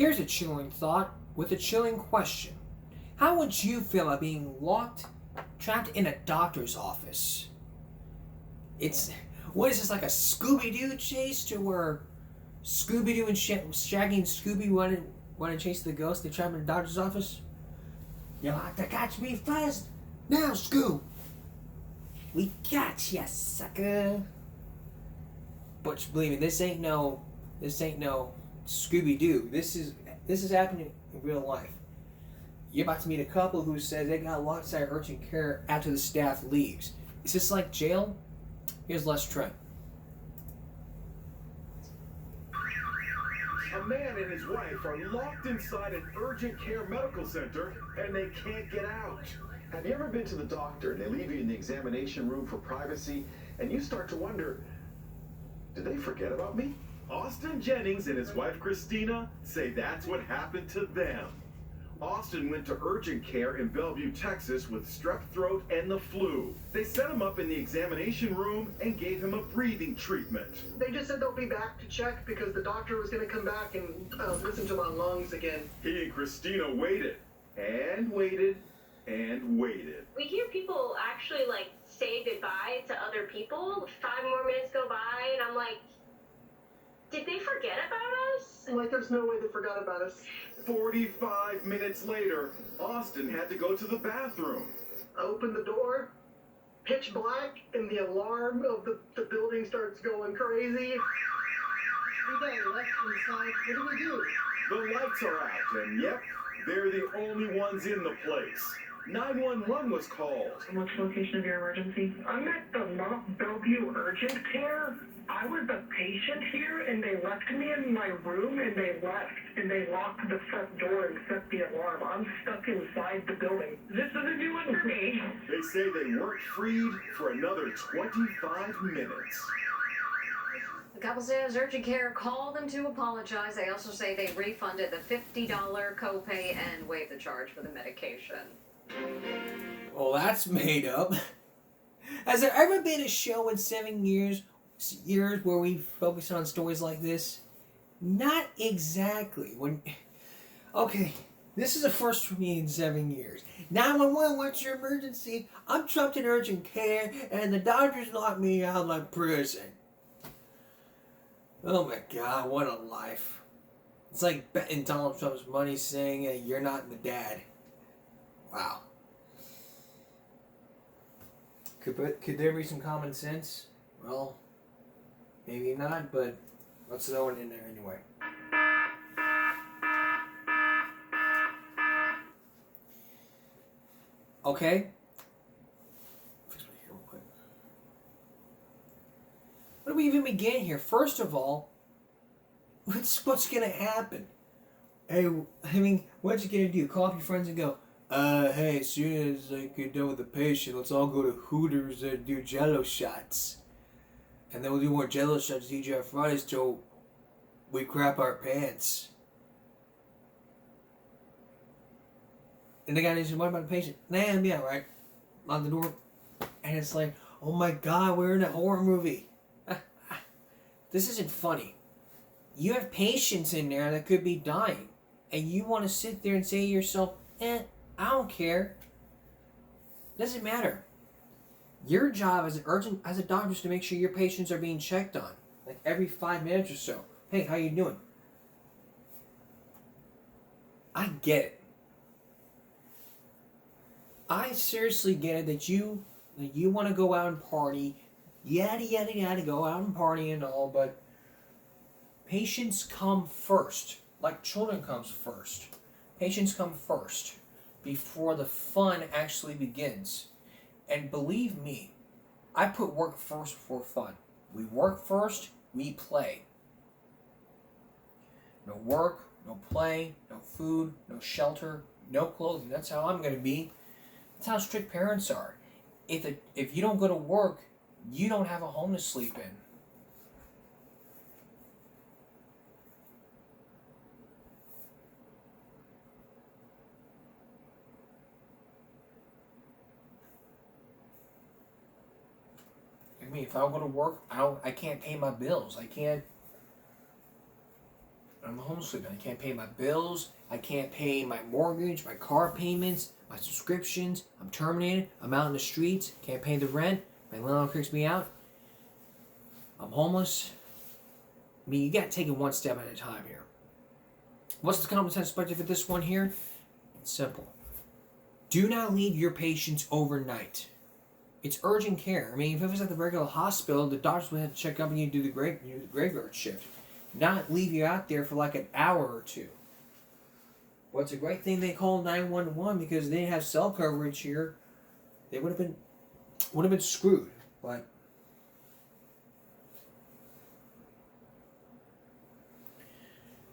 Here's a chilling thought with a chilling question. How would you feel about being trapped in a doctor's office? It's what is this, like a Scooby Doo chase to where Scooby Doo and Shaggy and Scooby want to chase the ghost? They trap in a doctor's office. You'll have to catch me first. Now, Scoob. We got ya, sucker. But believe me, this ain't no Scooby Doo. This is happening in real life. You're about to meet a couple who says they got locked inside urgent care after the staff leaves. Is this like jail? Here's Les Trent. A man and his wife are locked inside an urgent care medical center and they can't get out. Have you ever been to the doctor and they leave you in the examination room for privacy and you start to wonder, did they forget about me? Austin Jennings and his wife Christina say that's what happened to them. Austin went to urgent care in Bellevue, Texas with strep throat and the flu. They set him up in the examination room and gave him a breathing treatment. They just said they'll be back to check because the doctor was going to come back and listen to my lungs again. He and Christina waited and waited and waited. We hear people actually say goodbye to other people. 5 more minutes go by and I'm like, did they forget about us? Like, there's no way they forgot about us. 45 minutes later, Austin had to go to the bathroom. I opened the door, pitch black, and the alarm of the building starts going crazy. We got left inside. What do? The lights are out, and yep, they're the only ones in the place. 911 was called. What's the location of your emergency? I'm at the Mount Bellevue Urgent Care. I was a patient here, and they left me in my room, and they left, and they locked the front door and set the alarm. I'm stuck inside the building. This is a new one for me. They say they weren't freed for another 25 minutes. The couple says urgent care called them to apologize. They also say they refunded the $50 copay and waived the charge for the medication. Well, that's made up. Has there ever been a show in 7 years where we focus on stories like this? Not exactly. Okay, this is a first for me in 7 years. 911, what's your emergency? I'm trapped in urgent care and the doctors locked me out like prison. Oh my God, what a life. It's like betting Donald Trump's money saying you're not the dad. Wow. Could there be some common sense? Well, maybe not, but let's throw it in there anyway. Okay. Fix my hair real quick. Where do we even begin here? First of all, what's gonna happen? Hey, what's you gonna do? Call up your friends and go, hey, as soon as I get done with the patient, let's all go to Hooters and do Jello shots. And then we'll do more Jello shots TGI Fridays till we crap our pants. And the guy says, what about the patient? Nah, yeah, right. Lock the door. And it's like, oh my God, we're in a horror movie. This isn't funny. You have patients in there that could be dying. And you want to sit there and say to yourself, I don't care. Doesn't matter. Your job as a doctor is to make sure your patients are being checked on, like every 5 minutes or so. Hey, how you doing? I get it. I seriously get it that you want to go out and party, yada yada yada, go out and party and all, but patients come first. Like children comes first. Patients come first before the fun actually begins. And believe me, I put work first before fun. We work first, we play. No work, no play, no food, no shelter, no clothing. That's how I'm going to be. That's how strict parents are. If you don't go to work, you don't have a home to sleep in. If I don't go to work, I can't pay my bills. I can't. I'm homeless. I can't pay my bills. I can't pay my mortgage, my car payments, my subscriptions. I'm terminated. I'm out in the streets. Can't pay the rent. My landlord kicks me out. I'm homeless. I mean, you got to take it one step at a time here. What's the common sense perspective for this one here? It's simple. Do not leave your patients overnight. It's urgent care. I mean, if it was at the regular hospital, the doctors would have to check up and you do the graveyard shift. Not leave you out there for like an hour or two. Well, it's a great thing they called 911 because they didn't have cell coverage here. They would have been screwed.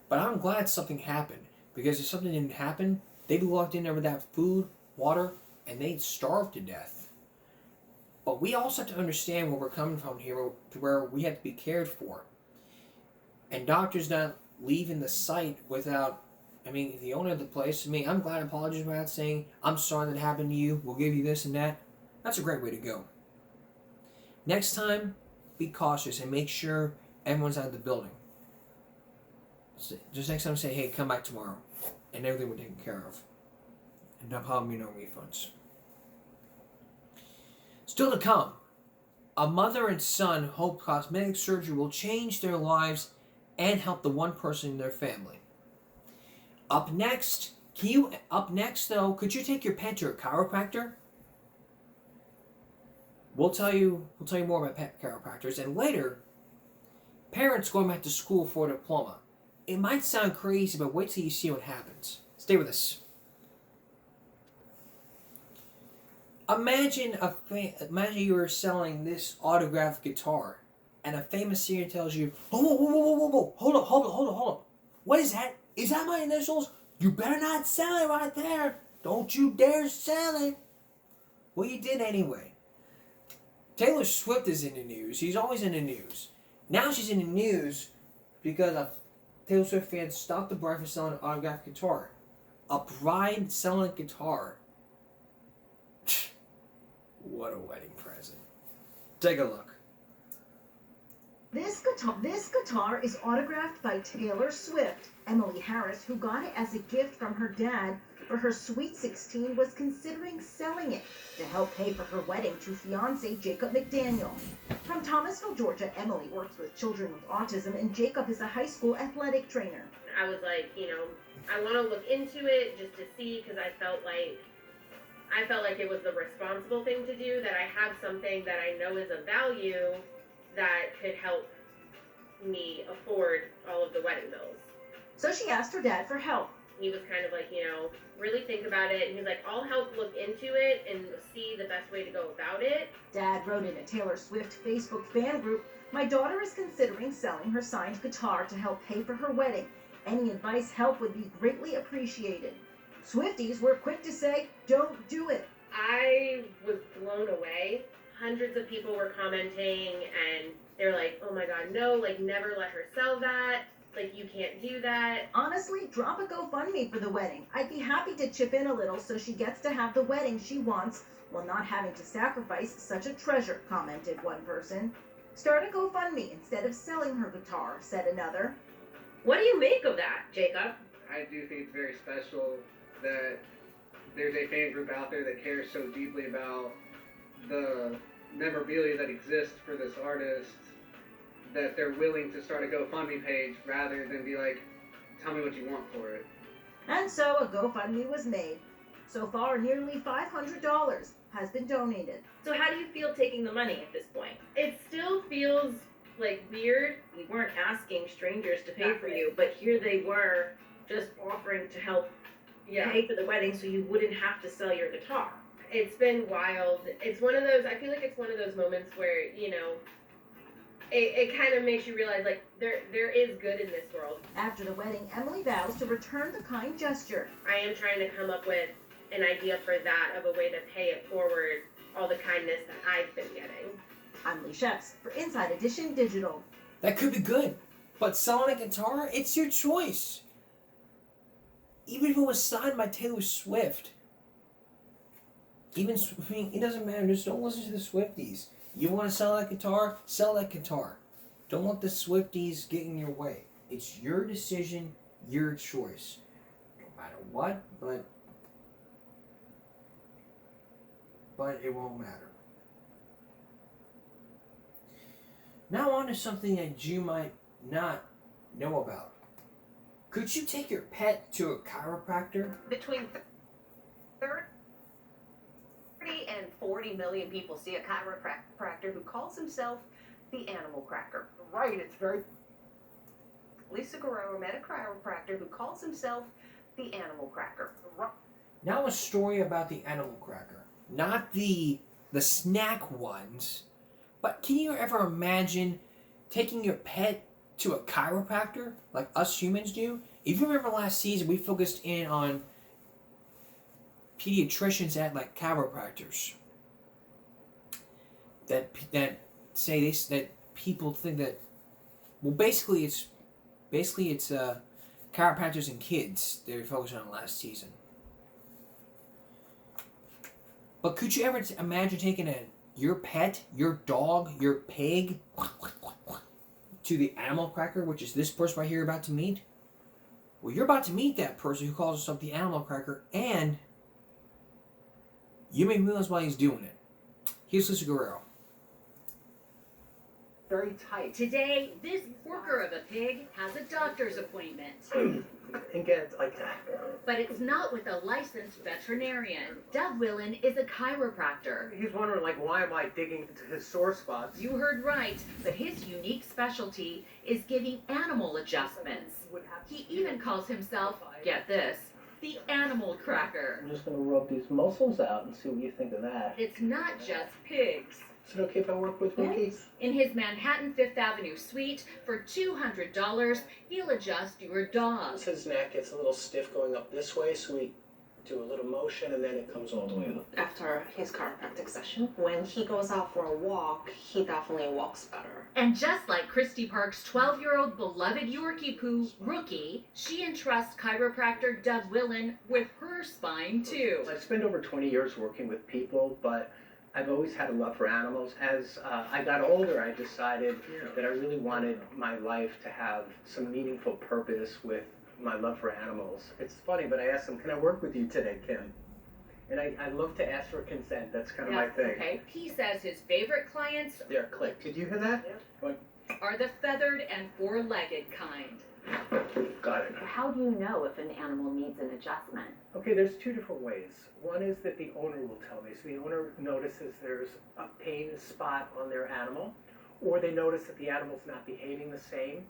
But I'm glad something happened, because if something didn't happen, they'd be locked in there without food, water, and they'd starve to death. But we also have to understand where we're coming from here, to where we have to be cared for. And doctors not leaving the site without, I mean, the owner of the place, I mean, I'm glad apologies without saying, I'm sorry that happened to you, we'll give you this and that. That's a great way to go. Next time, be cautious and make sure everyone's out of the building. Just next time say, hey, come back tomorrow. And everything will be taken care of. And no problem, no refunds. Still to come, a mother and son hope cosmetic surgery will change their lives and help the one person in their family. Up next, could you take your pet to a chiropractor? We'll tell you more about pet chiropractors, and later, parents going back to school for a diploma. It might sound crazy, but wait till you see what happens. Stay with us. Imagine you were selling this autographed guitar, and a famous singer tells you, "Whoa, hold up. What is that? Is that my initials? You better not sell it right there. Don't you dare sell it." Well, you did anyway. Taylor Swift is in the news. She's always in the news. Now she's in the news because a Taylor Swift fan stopped the bride for selling an autographed guitar. A bride selling a guitar. What a wedding present. Take a look. This guitar is autographed by Taylor Swift. Emily Harris, who got it as a gift from her dad for her Sweet 16, was considering selling it to help pay for her wedding to fiancé Jacob McDaniel. From Thomasville, Georgia, Emily works with children with autism, and Jacob is a high school athletic trainer. I was like, I want to look into it just to see, because I felt like it was the responsible thing to do, that I have something that I know is of value that could help me afford all of the wedding bills. So she asked her dad for help. He was kind of like, really think about it. And he's like, I'll help look into it and see the best way to go about it. Dad wrote in a Taylor Swift Facebook fan group, "My daughter is considering selling her signed guitar to help pay for her wedding. Any advice, help would be greatly appreciated." Swifties were quick to say, "Don't do it." I was blown away. Hundreds of people were commenting, and they're like, "Oh my God, no, like never let her sell that. Like, you can't do that." Honestly, drop a GoFundMe for the wedding. I'd be happy to chip in a little so she gets to have the wedding she wants while not having to sacrifice such a treasure, commented one person. Start a GoFundMe instead of selling her guitar, said another. What do you make of that, Jacob? I do think it's very special that there's a fan group out there that cares so deeply about the memorabilia that exists for this artist, that they're willing to start a GoFundMe page rather than be like, tell me what you want for it. And so a GoFundMe was made. So far, nearly $500 has been donated. So how do you feel taking the money at this point? It still feels like weird. We weren't asking strangers to pay for you, but here they were just offering to help pay for the wedding so you wouldn't have to sell your guitar. It's been wild. It's one of those, I feel like it's one of those moments where, it kind of makes you realize, like, there is good in this world. After the wedding, Emily vows to return the kind gesture. I am trying to come up with an idea for that, of a way to pay it forward, all the kindness that I've been getting. I'm Lee Sheps for Inside Edition Digital. That could be good, but selling a guitar, it's your choice. Even if it was signed by Taylor Swift. It doesn't matter, just don't listen to the Swifties. You want to sell that guitar? Sell that guitar. Don't let the Swifties get in your way. It's your decision, your choice. No matter what, but it won't matter. Now on to something that you might not know about. Could you take your pet to a chiropractor? Between 30 and 40 million people see a chiropractor who calls himself the Animal Cracker. Right, it's very. Lisa Guerrero met a chiropractor who calls himself the Animal Cracker. Now a story about the Animal Cracker. Not the snack ones, but can you ever imagine taking your pet to a chiropractor like us humans do? If you remember last season, we focused in on pediatricians at like chiropractors that say that people think that, well, basically it's chiropractors and kids they were focusing on last season. But could you ever imagine taking your pet, your dog, your pig to the Animal Cracker, which is this person right here about to meet? Well, you're about to meet that person who calls himself the Animal Cracker, and you may realize why he's doing it. Here's Lisa Guerrero. Very tight. Today, this porker of a pig has a doctor's appointment. And get like that. But it's not with a licensed veterinarian. Doug Willen is a chiropractor. He's wondering, like, why am I digging into his sore spots? You heard right, but his unique specialty is giving animal adjustments. He even calls himself, get this, the Animal Cracker. I'm just going to rub these muscles out and see what you think of that. It's not just pigs. Is it okay if I work with Ricky? In his Manhattan Fifth Avenue suite, for $200, he'll adjust your dog. His neck gets a little stiff going up this way, so we do a little motion and then it comes all the way up. After his chiropractic session, when he goes out for a walk, he definitely walks better. And just like Christy Park's 12-year-old beloved Yorkie Poo, Rookie, she entrusts chiropractor Doug Willen with her spine too. I spent over 20 years working with people, but I've always had a love for animals. As I got older, I decided that I really wanted my life to have some meaningful purpose with my love for animals. It's funny, but I asked him, can I work with you today, Kim? And I love to ask for consent. That's kind of my thing. Okay. He says his favorite clients There, click. Did you hear that? Yeah. are the feathered and four-legged kind. Got it. How do you know if an animal needs an adjustment? Okay, there's two different ways. One is that the owner will tell me. So the owner notices there's a pain spot on their animal, or they notice that the animal's not behaving the same.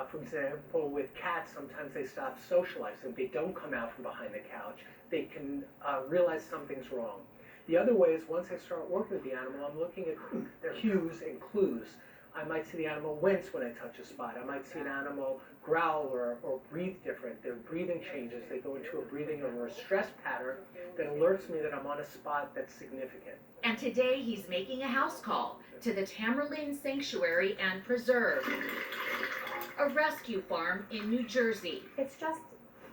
For example, with cats, sometimes they stop socializing. They don't come out from behind the couch. They can realize something's wrong. The other way is once I start working with the animal, I'm looking at their cues and clues. I might see the animal wince when I touch a spot. I might see an animal growl or breathe different. Their breathing changes. They go into a breathing or a stress pattern that alerts me that I'm on a spot that's significant. And today he's making a house call to the Tamerlane Sanctuary and Preserve, a rescue farm in New Jersey. It's just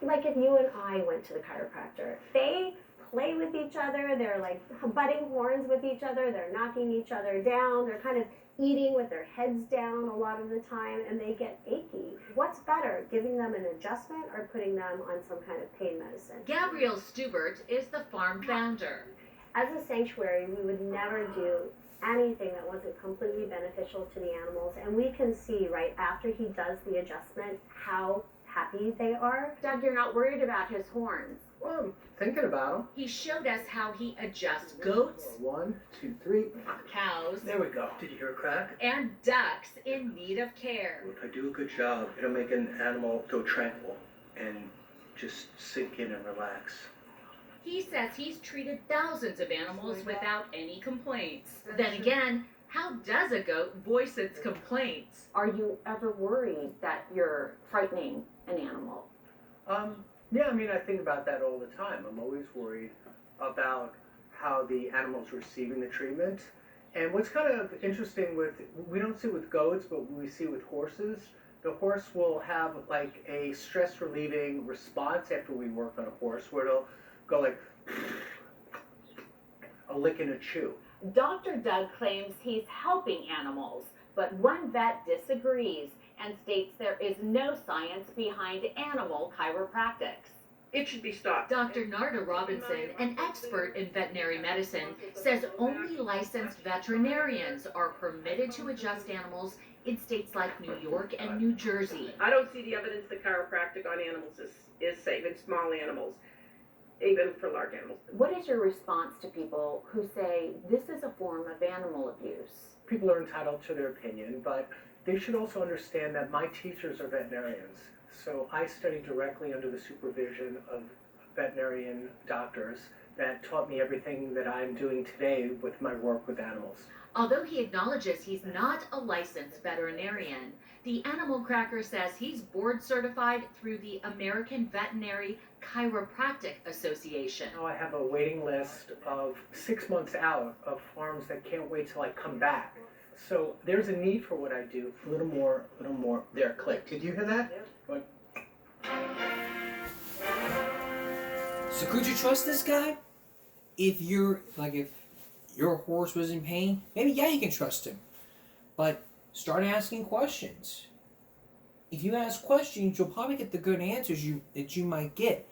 like if you and I went to the chiropractor. They play with each other. They're like butting horns with each other. They're knocking each other down. They're kind of eating with their heads down a lot of the time, and they get achy. What's better, giving them an adjustment or putting them on some kind of pain medicine? Gabrielle Stubert is the farm founder. As a sanctuary, we would never do anything that wasn't completely beneficial to the animals, and we can see right after he does the adjustment how happy they are. Doug, you're not worried about his horns. Well, I'm thinking about them. He showed us how he adjusts goats, 1, 2, 3. cows, There we go. Did you hear a crack? and ducks in need of care. If I do a good job, it'll make an animal go tranquil and just sink in and relax. He says he's treated thousands of animals without any complaints. Then again, how does a goat voice its complaints? Are you ever worried that you're frightening an animal? Yeah, I mean, I think about that all the time. I'm always worried about how the animal's receiving the treatment. And what's kind of interesting we don't see it with goats, but we see it with horses. The horse will have like a stress relieving response after we work on a horse where it'll go like a lick and a chew. Dr. Doug claims he's helping animals, but one vet disagrees and states there is no science behind animal chiropractics. It should be stopped. Dr. Narda Robinson, an expert in veterinary medicine, says only licensed veterinarians are permitted to adjust animals in states like New York and New Jersey. I don't see the evidence that chiropractic on animals is safe in small animals, even for large animals. What is your response to people who say this is a form of animal abuse? People are entitled to their opinion, but they should also understand that my teachers are veterinarians. So I studied directly under the supervision of veterinarian doctors that taught me everything that I'm doing today with my work with animals. Although he acknowledges he's not a licensed veterinarian, the Animal Cracker says he's board certified through the American Veterinary Chiropractic Association. Now I have a waiting list of 6 months out of farms that can't wait till I come back. So there's a need for what I do. A little more. There, click. Did you hear that? Yep. So could you trust this guy? If your horse was in pain, maybe yeah, you can trust him. But start asking questions. If you ask questions, you'll probably get the good answers that you might get.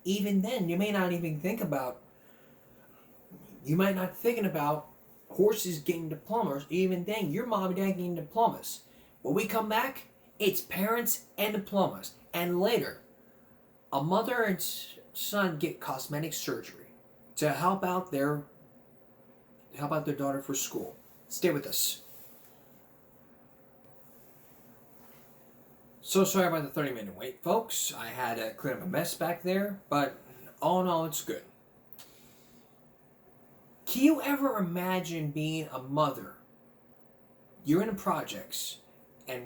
Even then, you may not even think about. You might not thinking about horses getting diplomas. Even then, your mom and dad getting diplomas. When we come back, it's parents and diplomas, and later, a mother and son get cosmetic surgery to help out their daughter for school. Stay with us. So sorry about the 30-minute wait, folks. I had to clean up a mess back there, but all in all, it's good. Can you ever imagine being a mother? You're in the projects, and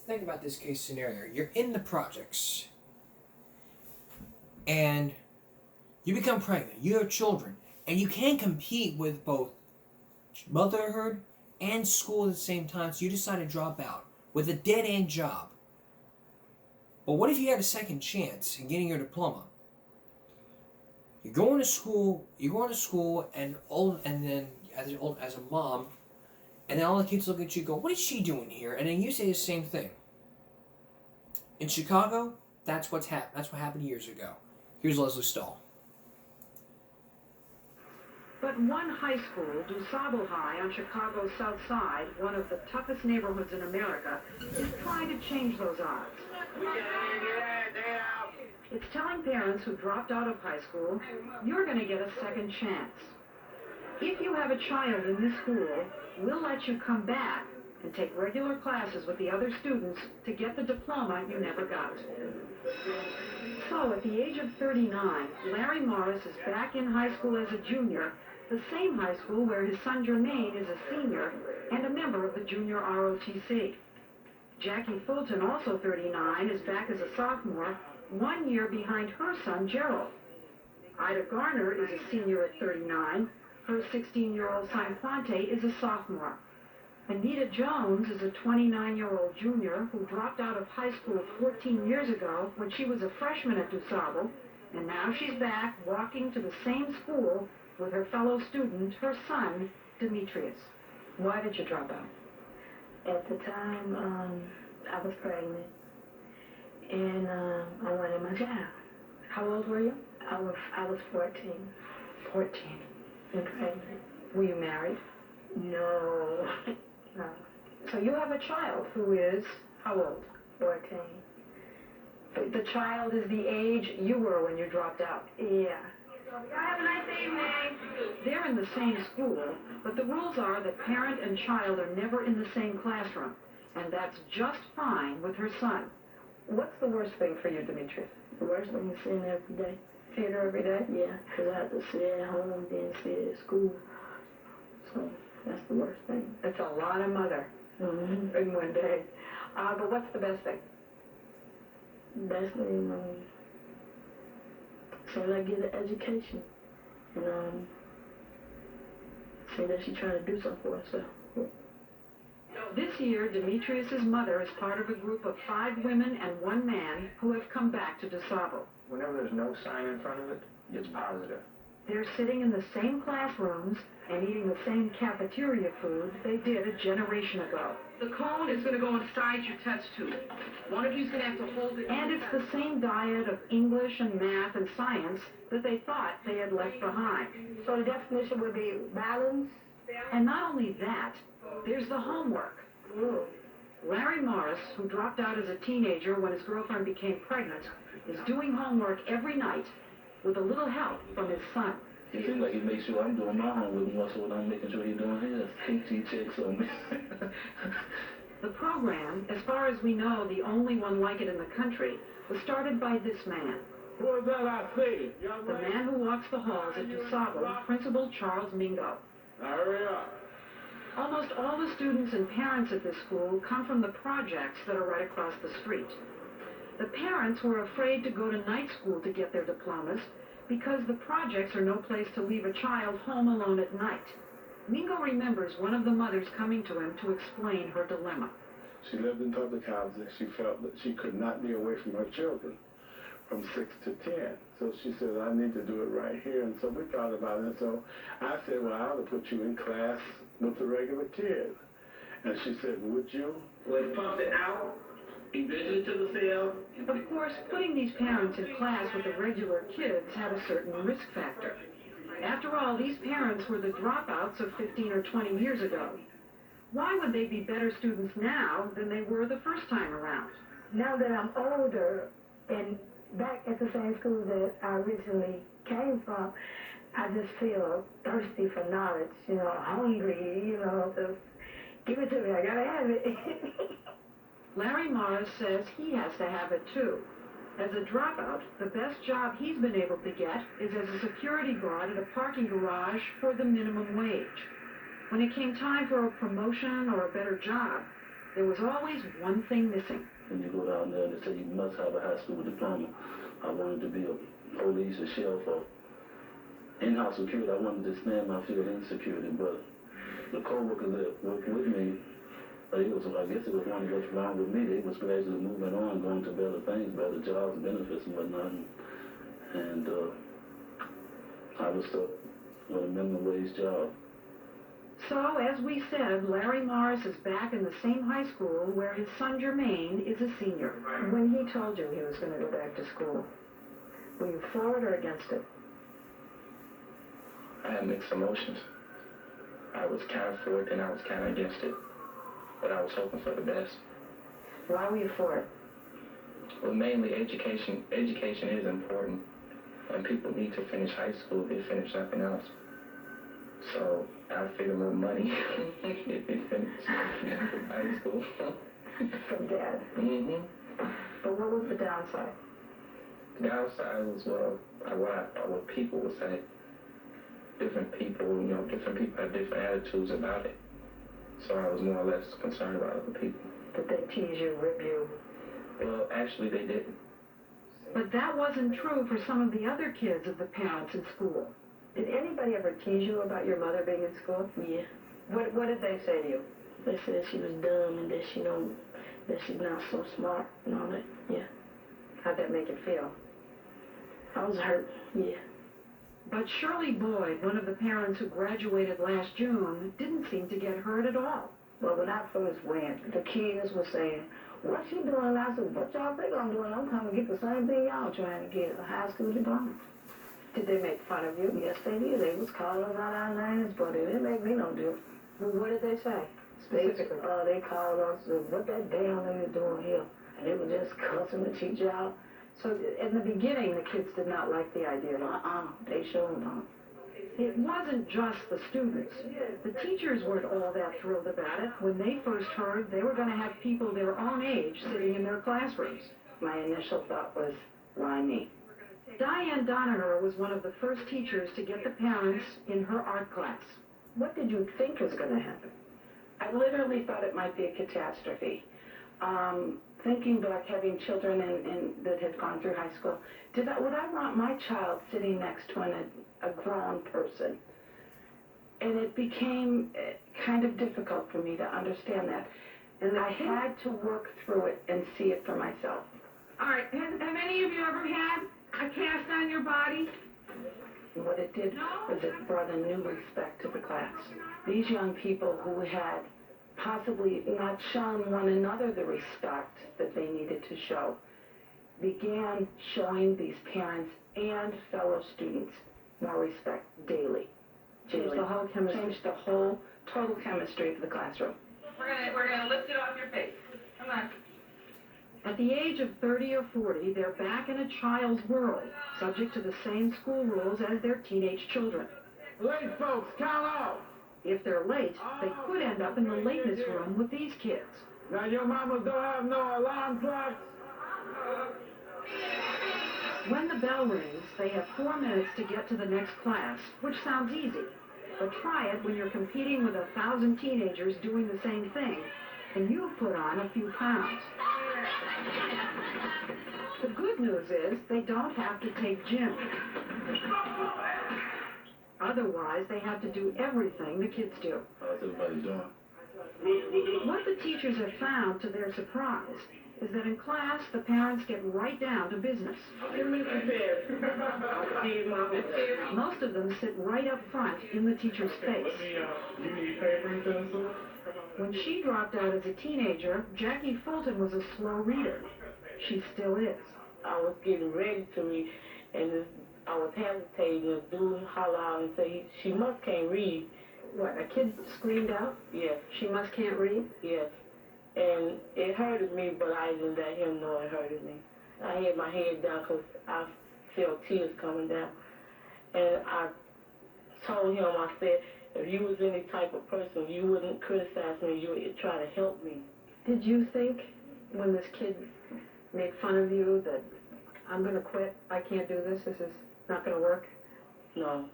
think about this case scenario. You're in the projects, and you become pregnant. You have children, and you can't compete with both motherhood and school at the same time, so you decide to drop out with a dead-end job. But what if you had a second chance in getting your diploma? You're going to school, and then as a mom, and then all the kids look at you and go, what is she doing here? And then you say the same thing. In Chicago, that's what happened years ago. Here's Leslie Stahl. But one high school, DuSable High on Chicago's South Side, one of the toughest neighborhoods in America, is trying to change those odds. It's telling parents who dropped out of high school, you're going to get a second chance. If you have a child in this school, we'll let you come back and take regular classes with the other students to get the diploma you never got. So at the age of 39, Larry Morris is back in high school as a junior, the same high school where his son Jermaine is a senior and a member of the junior ROTC. Jackie Fulton, also 39, is back as a sophomore, 1 year behind her son Gerald. Ida Garner is a senior at 39. Her 16-year-old son Quante is a sophomore. Anita Jones is a 29-year-old junior who dropped out of high school 14 years ago when she was a freshman at DuSable, and now she's back walking to the same school with her fellow student, her son, Demetrius. Why did you drop out? At the time, I was pregnant, and I wanted my child. How old were you? I was 14. 14. And pregnant. Were you married? No. No. So you have a child who is how old? 14. The child is the age you were when you dropped out. Yeah. Have a nice evening. They're in the same school, but the rules are that parent and child are never in the same classroom, and that's just fine with her son. What's the worst thing for you, Demetrius? The worst thing is seeing her every day. Seeing her every day? Yeah, because I have to sit at home, then sit at school. So that's the worst thing. It's a lot of mother in one day. But what's the best thing? Best thing, so I get an education, and say that she's trying to do something for herself. This year, Demetrius's mother is part of a group of 5 women and 1 man who have come back to DuSable. Whenever there's no sign in front of it, it's positive. They're sitting in the same classrooms, and eating the same cafeteria food they did a generation ago. The cone is going to go inside your test tube. One of you's going to have to hold it. And it's the same diet of English and math and science that they thought they had left behind. So the definition would be balance? And not only that, there's the homework. Ooh. Larry Morris, who dropped out as a teenager when his girlfriend became pregnant, is doing homework every night with a little help from his son. It seems like he makes sure I'm doing my homework more so than I'm making sure he's doing his. He checks on me. The program, as far as we know the only one like it in the country, was started by this man. Who is that I see? The man who walks the halls at DuSable, Principal Charles Mingo. Now hurry up. Almost all the students and parents at this school come from the projects that are right across the street. The parents were afraid to go to night school to get their diplomas because the projects are no place to leave a child home alone at night. Mingo remembers one of the mothers coming to him to explain her dilemma. She lived in public housing. She felt that she could not be away from her children from 6 to 10. So she said, I need to do it right here. And so we thought about it. And so I said, well, I ought to put you in class with the regular kids. And she said, would you? We'll pump it out, eventually to the cell. Of course, putting these parents in class with the regular kids had a certain risk factor. After all, these parents were the dropouts of 15 or 20 years ago. Why would they be better students now than they were the first time around? Now that I'm older and back at the same school that I originally came from, I just feel thirsty for knowledge, hungry, to give it to me. I gotta have it. Larry Morris says he has to have it too. As a dropout, the best job he's been able to get is as a security guard at a parking garage for the minimum wage. When it came time for a promotion or a better job, there was always one thing missing. When you go down there and they say you must have a high school diploma, I wanted to be a police, a sheriff, or in-house security. I wanted to stand my field in security, but the co-workers that worked with me, I guess it was one of what's wrong with me. They was gradually moving on, going to better things, better jobs, benefits, and whatnot. And I was stuck with a minimum wage job. So, as we said, Larry Morris is back in the same high school where his son Jermaine is a senior. When he told you he was going to go back to school, were you for it or against it? I had mixed emotions. I was kind of for it and I was kind of against it. But I was hoping for the best. Why were you for it? Well, mainly education. Education is important. And people need to finish high school if they finish nothing else. So I figured more money if they finish high school. From Dad? Mm-hmm. But what was the downside? The downside was what people would say. Different people have different attitudes about it. So I was more or less concerned about other people. Did they tease you, rip you? Well, actually they didn't. But that wasn't true for some of the other kids of the parents in school. Did anybody ever tease you about your mother being in school? Yeah. What did they say to you? They said she was dumb and that that she's not so smart and all that. Yeah. How'd that make you feel? I was hurt. Yeah. But Shirley Boyd, one of the parents who graduated last June, didn't seem to get hurt at all. Well, when I first went, the kids were saying, "What's she doing?" And I said, "What y'all think I'm doing? I'm coming to get the same thing y'all trying to get, a high school diploma." Did they make fun of you? Yes, they did. They was calling out our names, but it didn't make me no difference. Well, what did they say? Specifically? They called us, "What that damn lady doing here?" And they were just cussing the teacher out. So in the beginning, the kids did not like the idea. They showed them. It wasn't just the students. The teachers weren't all that thrilled about it. When they first heard they were going to have people their own age sitting in their classrooms. My initial thought was, why me? Diane Donaher was one of the first teachers to get the parents in her art class. What did you think was going to happen? I literally thought it might be a catastrophe. Thinking back, having children that had gone through high school, would I want my child sitting next to a grown person? And it became kind of difficult for me to understand that. And I had to work through it and see it for myself. All right, have any of you ever had a cast on your body? And what it did was it brought a new respect to the class. These young people who had possibly not shown one another the respect that they needed to show began showing these parents and fellow students more respect daily. Changed the whole chemistry. Changed the whole total chemistry of the classroom. We're gonna lift it off your face. Come on. At the age of 30 or 40, they're back in a child's world, subject to the same school rules as their teenage children. Late folks, count off. If they're late, they could end up in the lateness room with these kids. Now your mamas don't have no alarm clocks? When the bell rings, they have 4 minutes to get to the next class, which sounds easy. But try it when you're competing with 1,000 teenagers doing the same thing, and you've put on a few pounds. The good news is they don't have to take gym. Otherwise, they have to do everything the kids do. How's everybody doing? What the teachers have found, to their surprise, is that in class, the parents get right down to business. Most of them sit right up front in the teacher's face. You need paper and pencil? When she dropped out as a teenager, Jackie Fulton was a slow reader. She still is. I was getting ready to read, and I was hesitating, and dude holler out and say, she must can't read. What, a kid screamed out? Yes. She must can't read? Yes. And it hurted me, but I didn't let him know it hurted me. I had my head down because I felt tears coming down. And I told him, I said, if you was any type of person, you wouldn't criticize me, you would try to help me. Did you think, when this kid made fun of you, that I'm going to quit, I can't do this, this is not going to work? No,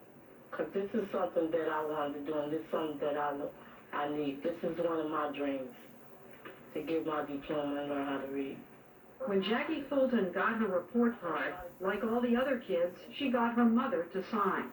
because this is something that I wanted to do, and this is something that I need. This is one of my dreams, to get my diploma and learn how to read. When Jackie Fulton got her report card, like all the other kids, she got her mother to sign.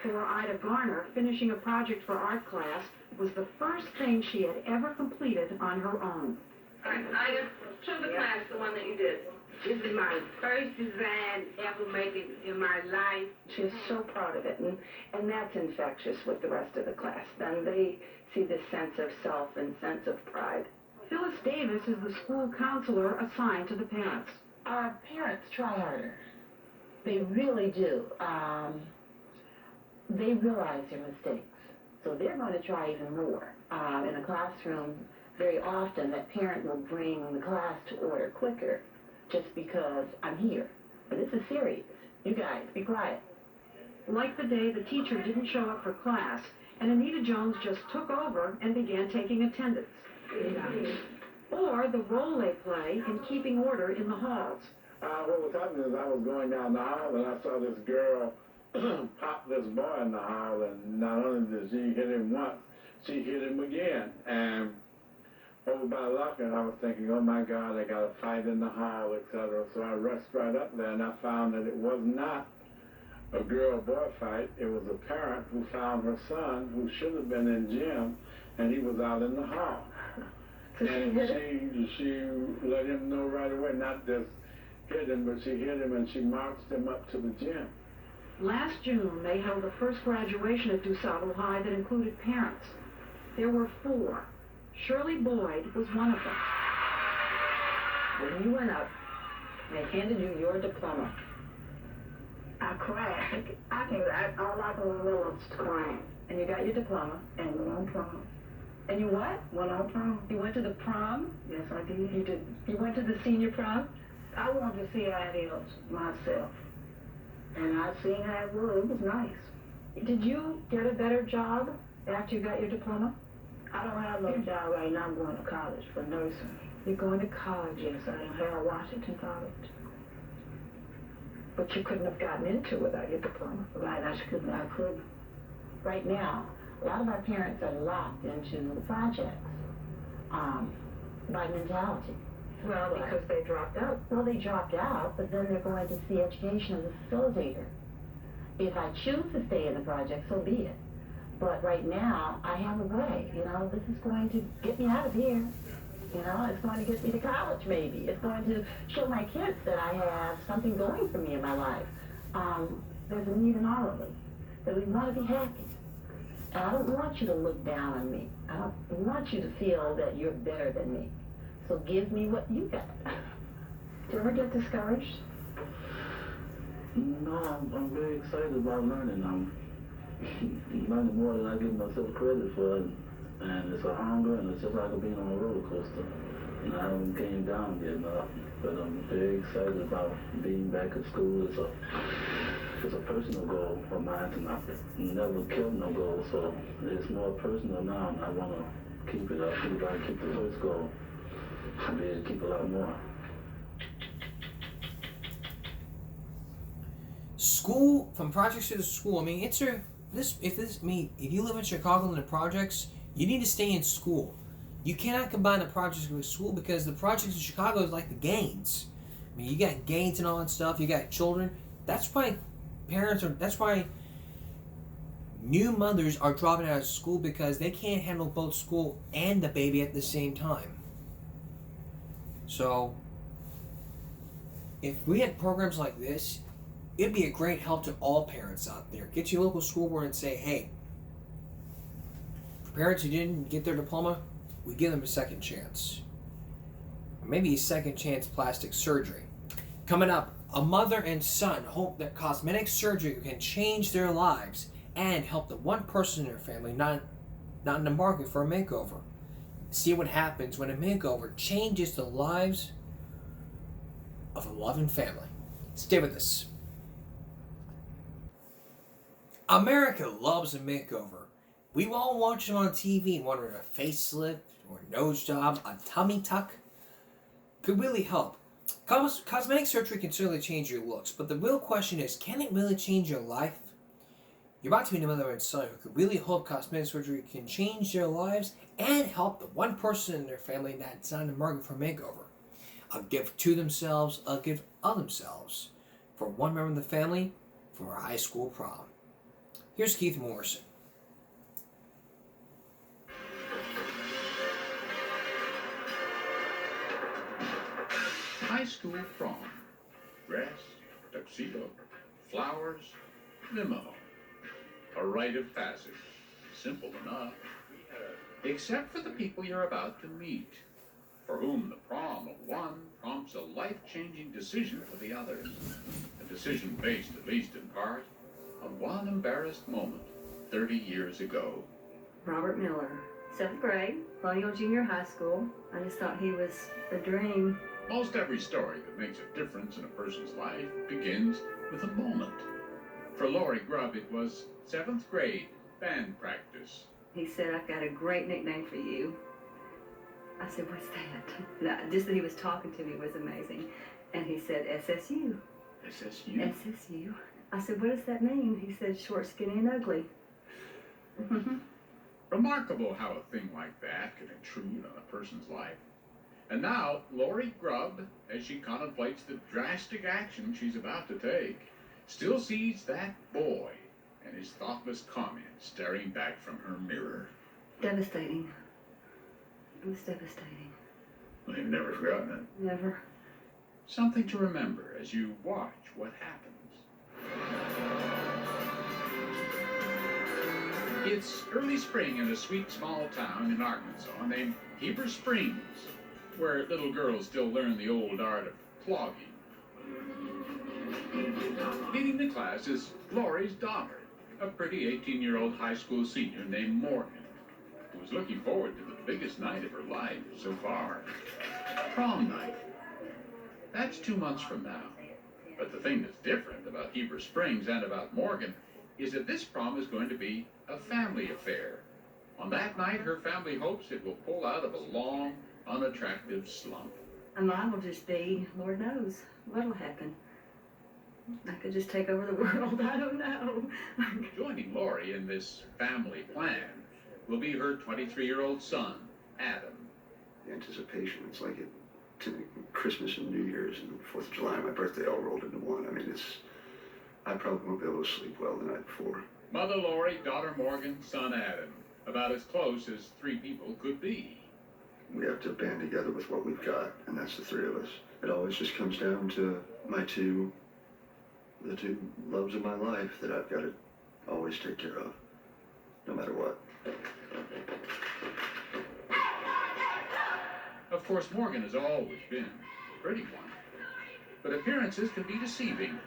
For Ida Garner, finishing a project for art class was the first thing she had ever completed on her own. All right, Ida, show the class the one that you did. This is my first design ever made in my life. She's so proud of it, and that's infectious with the rest of the class. Then they see this sense of self and sense of pride. Phyllis Davis is the school counselor assigned to the parents. Our parents try harder. They really do. They realize their mistakes, so they're going to try even more. In a classroom, very often that parent will bring the class to order quicker just because I'm here. But this is serious. You guys, be quiet. Like the day the teacher didn't show up for class, and Anita Jones just took over and began taking attendance. Or the role they play in keeping order in the halls. What was happening is I was going down the hall, and I saw this girl pop this boy in the hall, and not only did she hit him once, she hit him again. And over by the locker, I was thinking, oh my God, I got a fight in the hall, etc. So I rushed right up there, and I found that it was not a girl-boy fight. It was a parent who found her son, who should have been in gym, and he was out in the hall. So and she let him know right away, not just hit him, but she hit him, and she marched him up to the gym. Last June, they held the first graduation at DuSable High that included parents. There were 4. Shirley Boyd was one of them. When you went up, they handed you your diploma. I cried. All I can remember was crying. And you got your diploma. And went on prom. And you what? Went on prom. You went to the prom? Yes, I did. You did. You went to the senior prom? I wanted to see how it was myself. And I seen how it was. It was nice. Did you get a better job after you got your diploma? I don't have no job right now. I'm going to college for nursing. You're going to college? Yes, I am. Harold Washington College. But you couldn't have gotten into it without your diploma. Right, I could. Right now, a lot of our parents are locked into projects by mentality. Well, because they dropped out. Well, they dropped out, but then they're going to see education as a facilitator. If I choose to stay in the project, so be it. But right now, I have a way. You know, this is going to get me out of here. You know, it's going to get me to college, maybe. It's going to show my kids that I have something going for me in my life. there's a need in all of us, that we want to be happy. And I don't want you to look down on me. I don't want you to feel that you're better than me. So give me what you got. Do you ever get discouraged? No, I'm very excited about learning. I'm learning more than I give myself credit for. And it's a hunger, and it's just like being on a roller coaster. And I haven't came down yet, but I'm very excited about being back at school. It's a personal goal of mine, and I've never killed no goal, so it's more personal now, and I want to keep it up. If I keep the first goal, I'll be able to keep a lot more. School, from projects to the school, I mean, if you live in Chicago and the projects, you need to stay in school. You cannot combine the projects with school because the projects in Chicago is like the Gaines. I mean, you got Gaines and all that stuff, you got children. That's why new mothers are dropping out of school, because they can't handle both school and the baby at the same time. So, if we had programs like this, it'd be a great help to all parents out there. Get your local school board and say, hey, for parents who didn't get their diploma, we give them a second chance. Or maybe a second chance plastic surgery. Coming up, a mother and son hope that cosmetic surgery can change their lives and help the one person in their family not in the market for a makeover. See what happens when a makeover changes the lives of a loving family. Stay with us. America loves a makeover. We all watch them on TV and wonder if a facelift or a nose job, a tummy tuck could really help. Cosmetic surgery can certainly change your looks, but the real question is, can it really change your life? You're about to meet a mother and son who could really hope cosmetic surgery can change their lives and help the one person in their family that's on the market for a makeover. A gift to themselves, a gift of themselves, for one member of the family for a high school prom. Here's Keith Morrison. High school prom. Dress, tuxedo, flowers, limo. A rite of passage. Simple enough. Except for the people you're about to meet, for whom the prom of one prompts a life-changing decision for the others. A decision based, at least in part, on one embarrassed moment 30 years ago. Robert Miller, 7th grade, Colonial Junior High School. I just thought he was a dream. Most every story that makes a difference in a person's life begins with a moment. For Lori Grubb, it was 7th grade band practice. He said, I've got a great nickname for you. I said, what's that? And just that he was talking to me was amazing. And he said, SSU. SSU? SSU. I said, what does that mean? He said, short, skinny, and ugly. Remarkable how a thing like that can intrude on a person's life. And now, Lori Grubb, as she contemplates the drastic action she's about to take, still sees that boy and his thoughtless comment staring back from her mirror. Devastating. It was devastating. Well, you've never forgotten it. Never. Something to remember as you watch what happens. It's early spring in a sweet small town in Arkansas named Heber Springs, where little girls still learn the old art of clogging. Leading the class is Lori's daughter, a pretty 18-year-old high school senior named Morgan, who was looking forward to the biggest night of her life so far. Prom night. That's 2 months from now. But the thing that's different about Heber Springs and about Morgan is that this prom is going to be a family affair. On that night, her family hopes it will pull out of a long, unattractive slump. And mine will just be, Lord knows what'll happen. I could just take over the world, I don't know. Joining Lori in this family plan will be her 23-year-old son, Adam. The anticipation, it's like Christmas and New Year's and 4th of July, my birthday all rolled into one. I mean, I probably won't be able to sleep well the night before. Mother Lori, daughter Morgan, son Adam. About as close as 3 people could be. We have to band together with what we've got, and that's the 3 of us. It always just comes down to my 2 the two loves of my life that I've got to always take care of, no matter what. Of course, Morgan has always been a pretty one, but appearances can be deceiving.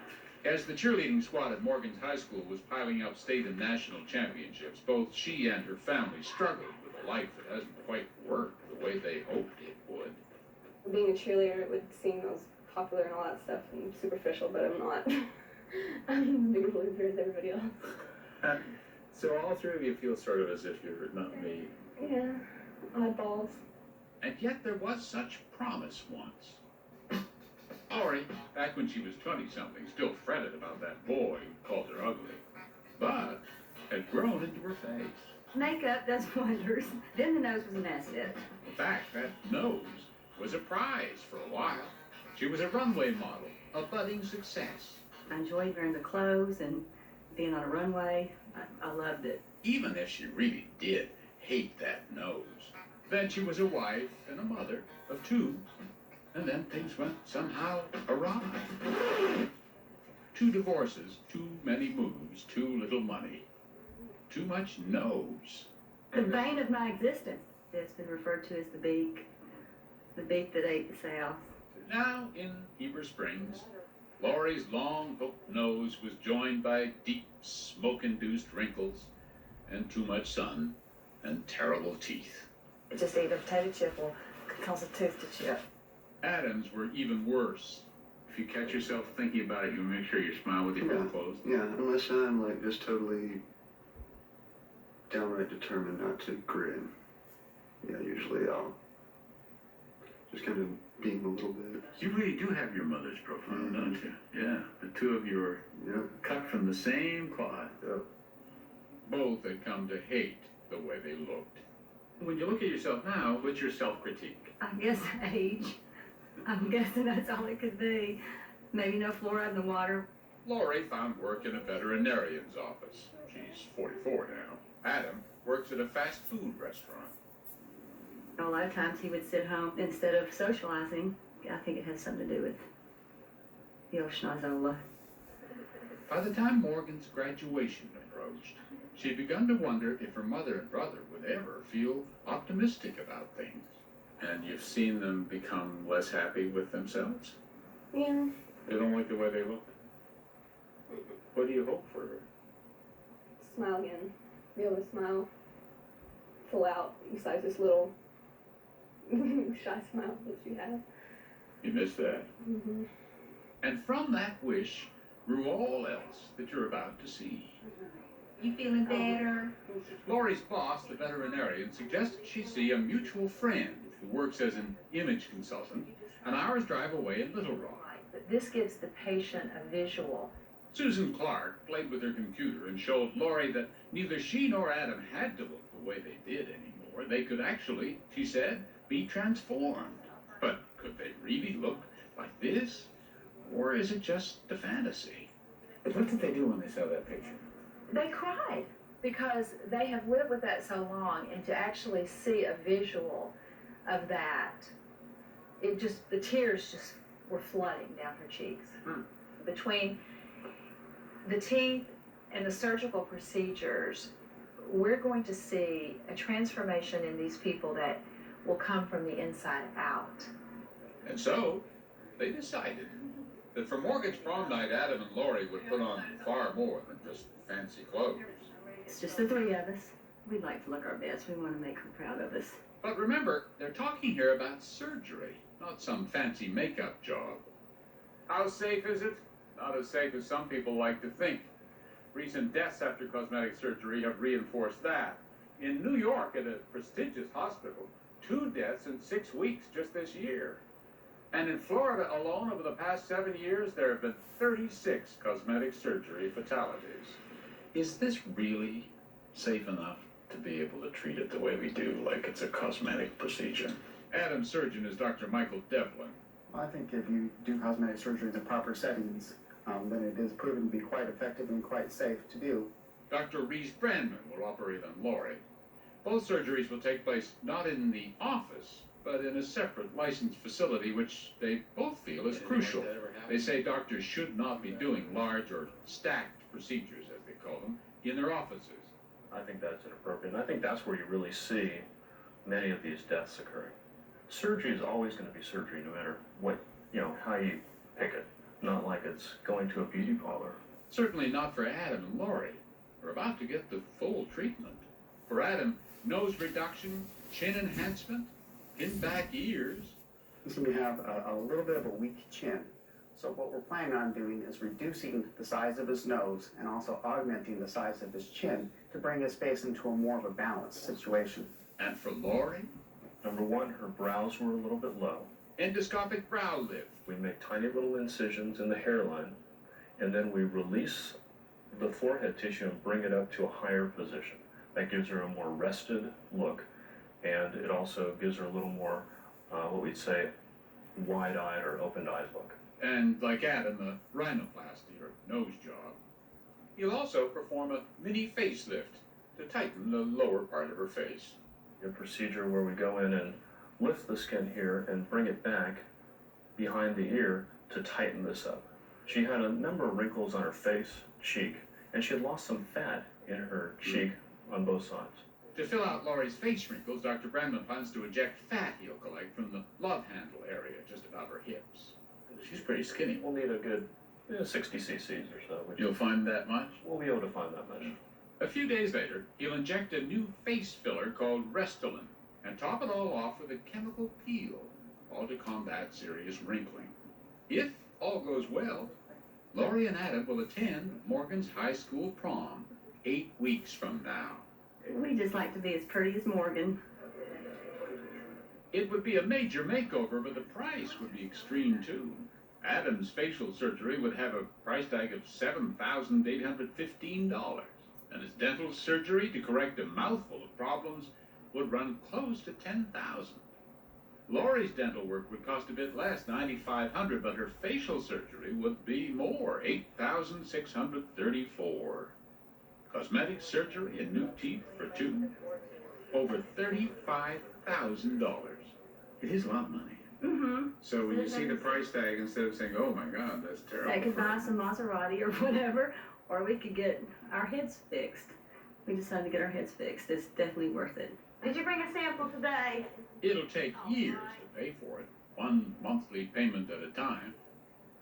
As the cheerleading squad at Morgan's high school was piling up state and national championships, both she and her family struggled with a life that hasn't quite worked the way they hoped it would. Being a cheerleader, it would seem I was popular and all that stuff and superficial, but I'm not. I'm as big a loser as everybody else. So all three of you feel sort of as if you're not me. Yeah, oddballs. And yet there was such promise once. Lori, back when she was 20-something, still fretted about that boy who called her ugly, but had grown into her face. Makeup does wonders. Then the nose was an asset. In fact, that nose was a prize for a while. She was a runway model, a budding success. I enjoyed wearing the clothes and being on a runway. I loved it. Even if she really did hate that nose. Then she was a wife and a mother of two. And then things went somehow awry. 2 divorces, too many moves, too little money, too much nose. The bane of my existence. It's been referred to as the beak that ate the South. Now in Heber Springs, Lori's long hooked nose was joined by deep smoke-induced wrinkles and too much sun and terrible teeth. Just eat a potato chip or cause a tooth to chip. Adam's were even worse. If you catch yourself thinking about it, you make sure you smile with your mouth closed. Yeah, unless I'm like just totally downright determined not to grin. Yeah, usually I'll just kind of beam a little bit. You really do have your mother's profile, don't you? Yeah, the two of you are cut from the same cloth. Yep. Both had come to hate the way they looked. When you look at yourself now, what's your self-critique? I guess age. I'm guessing that's all it could be. Maybe no fluoride in the water. Lori found work in a veterinarian's office. She's 44 now. Adam works at a fast food restaurant. A lot of times he would sit home instead of socializing. I think it has something to do with the Oshnazola. By the time Morgan's graduation approached, she had begun to wonder if her mother and brother would ever feel optimistic about things. And you've seen them become less happy with themselves? Yeah. They don't like the way they look? What do you hope for her? Smile again. Be able to smile. Full out, besides this little shy smile that she has. You miss that? Mm-hmm. And from that wish grew all else that you're about to see. You feeling better? Lori's boss, the veterinarian, suggested she see a mutual friend who works as an image consultant an hour's drive away in Little Rock. This gives the patient a visual. Susan Clark played with her computer and showed Lori that neither she nor Adam had to look the way they did anymore. They could actually, she said, be transformed. But could they really look like this? Or is it just a fantasy? What did they do when they saw that picture? They cried because they have lived with that so long, and to actually see a visual of that, it just, the tears just were flooding down her cheeks. Between the teeth and the surgical procedures, we're going to see a transformation in these people that will come from the inside out. And so, they decided that for Morgan's prom night, Adam and Lori would put on far more than just fancy clothes. It's just the three of us. We'd like to look our best. We want to make her proud of us. But remember, they're talking here about surgery, not some fancy makeup job. How safe is it? Not as safe as some people like to think. Recent deaths after cosmetic surgery have reinforced that. In New York, at a prestigious hospital, 2 deaths in 6 weeks just this year. And in Florida alone, over the past 7 years, there have been 36 cosmetic surgery fatalities. Is this really safe enough to be able to treat it the way we do, like it's a cosmetic procedure? Adam's surgeon is Dr. Michael Devlin. I think if you do cosmetic surgery in the proper settings, then it is proven to be quite effective and quite safe to do. Dr. Reese Brandman will operate on Lori. Both surgeries will take place not in the office, but in a separate licensed facility, which they both feel is crucial. They say doctors should not be doing large or stacked procedures, as they call them, in their offices. I think that's inappropriate, and I think that's where you really see many of these deaths occurring. Surgery is always going to be surgery, no matter what, how you pick it. Not like it's going to a beauty parlor. Certainly not for Adam and Lori. We're about to get the full treatment. For Adam, nose reduction, chin enhancement, pin back ears. He's going to have a little bit of a weak chin. So what we're planning on doing is reducing the size of his nose and also augmenting the size of his chin to bring his face into a more of a balanced situation. And for Lori? Number one, her brows were a little bit low. Endoscopic brow lift. We make tiny little incisions in the hairline, and then we release the forehead tissue and bring it up to a higher position. That gives her a more rested look, and it also gives her a little more, what we'd say, wide-eyed or open-eyed look. And like Adam, a rhinoplasty or nose job. He'll also perform a mini facelift to tighten the lower part of her face. A procedure where we go in and lift the skin here and bring it back behind the ear to tighten this up. She had a number of wrinkles on her face, cheek, and she had lost some fat in her cheek on both sides. To fill out Laurie's face wrinkles, Dr. Brandman plans to eject fat he'll collect from the love handle area just above her hips. She's pretty skinny. We'll need a good 60 cc's or so. You'll find that much? We'll be able to find that much. A few days later, he'll inject a new face filler called Restylane and top it all off with a chemical peel, all to combat serious wrinkling. If all goes well, Lori and Adam will attend Morgan's high school prom 8 weeks from now. We just like to be as pretty as Morgan. It would be a major makeover, but the price would be extreme too. Adam's facial surgery would have a price tag of $7,815, and his dental surgery to correct a mouthful of problems would run close to $10,000. Lori's dental work would cost a bit less, $9,500, but her facial surgery would be more, $8,634. Cosmetic surgery and new teeth for two, over $35,000. It is a lot of money. Mm-hmm. So when you see the price tag, instead of saying, "Oh my God, that's terrible," I could buy some Maserati or whatever, or we could get our heads fixed. We decided to get our heads fixed. It's definitely worth it. Did you bring a sample today? It'll take years to pay for it, one monthly payment at a time.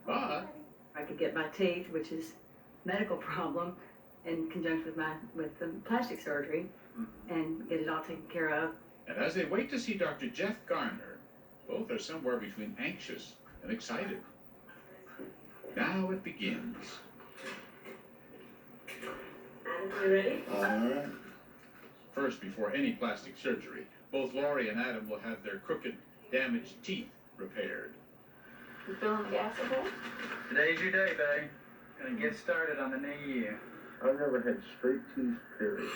But I could get my teeth, which is a medical problem, in conjunction with the plastic surgery, and get it all taken care of. And as they wait to see Dr. Jeff Garner, both are somewhere between anxious and excited. Now it begins. Adam, you ready? All right. First, before any plastic surgery, both Lori and Adam will have their crooked, damaged teeth repaired. You feeling the gas okay? Today's your day, babe. Gonna get started on the new year. I've never had straight teeth, period.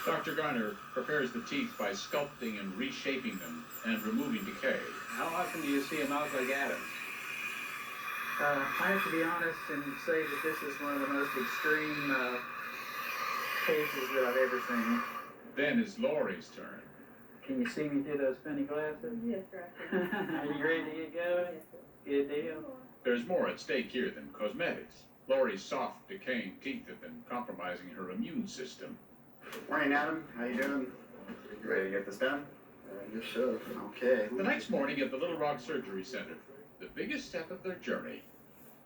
Dr. Garner prepares the teeth by sculpting and reshaping them and removing decay. How often do you see a mouth like Adam's? I have to be honest and say that this is one of the most extreme cases that I've ever seen. Then it's Lori's turn. Can you see me through those penny glasses? Yes, sir. Are you ready to get going? Good deal. There's more at stake here than cosmetics. Lori's soft, decaying teeth have been compromising her immune system. Morning, Adam. How you doing? You ready to get this done? Yes, sir. Okay. The next morning at the Little Rock Surgery Center, the biggest step of their journey,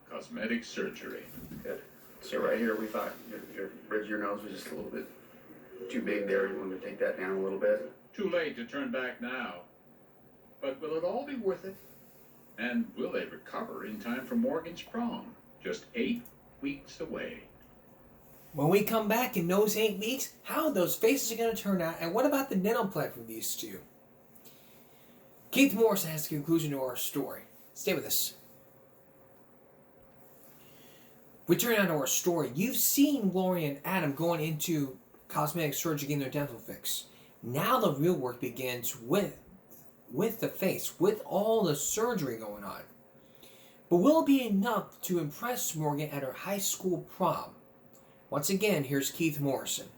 cosmetic surgery. Good. So right here, we thought your bridge of your nose was just a little bit too big there. You wanted to take that down a little bit. Too late to turn back now. But will it all be worth it? And will they recover in time for Morgan's prom? Just 8 weeks away. When we come back in those 8 weeks, how those faces are going to turn out, and what about the dental plan from these two? Keith Morrison has the conclusion to our story. Stay with us. We turn on to our story. You've seen Lori and Adam going into cosmetic surgery getting their dental fix. Now the real work begins with the face, with all the surgery going on. But will it be enough to impress Morgan at her high school prom? Once again, here's Keith Morrison.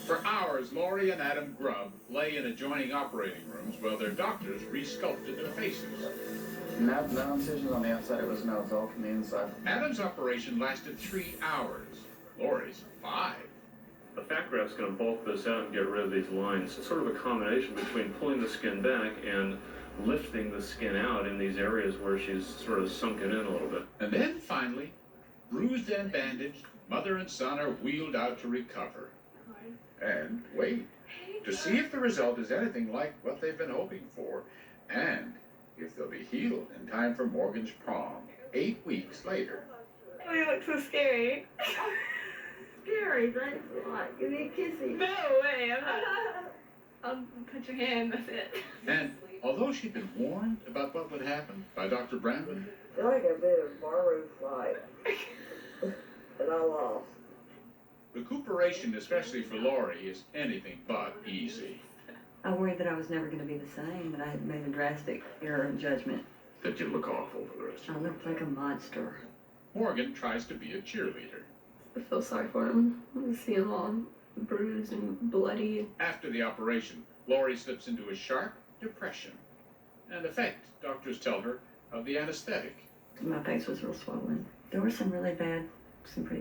For hours, Laurie and Adam Grubb lay in adjoining operating rooms while their doctors resculpted their faces. No incisions on the outside of his nose, all from the inside. Adam's operation lasted 3 hours. Laurie's 5. The fat graft's going to bulk this out and get rid of these lines. It's sort of a combination between pulling the skin back and lifting the skin out in these areas where she's sort of sunken in a little bit. And then finally, bruised and bandaged, mother and son are wheeled out to recover. And wait, to see if the result is anything like what they've been hoping for, and if they'll be healed in time for Morgan's prom, 8 weeks later. Oh, you look so scary. Scary, thanks a lot. Give me a kissy. No way, I'm not. I'll touch your hand, that's it. And although she'd been warned about what would happen by Dr. Brandon, I feel like I've been in a barroom fight. And I lost. recuperation, especially for Laurie, is anything but easy. I worried that I was never going to be the same, that I had made a drastic error in judgment. That you look awful for the rest of I looked like a monster. Morgan tries to be a cheerleader. I feel sorry for him. I see him all bruised and bloody. After the operation, Laurie slips into a sharp depression. An effect, doctors tell her, of the anesthetic. My face was real swollen. There were some pretty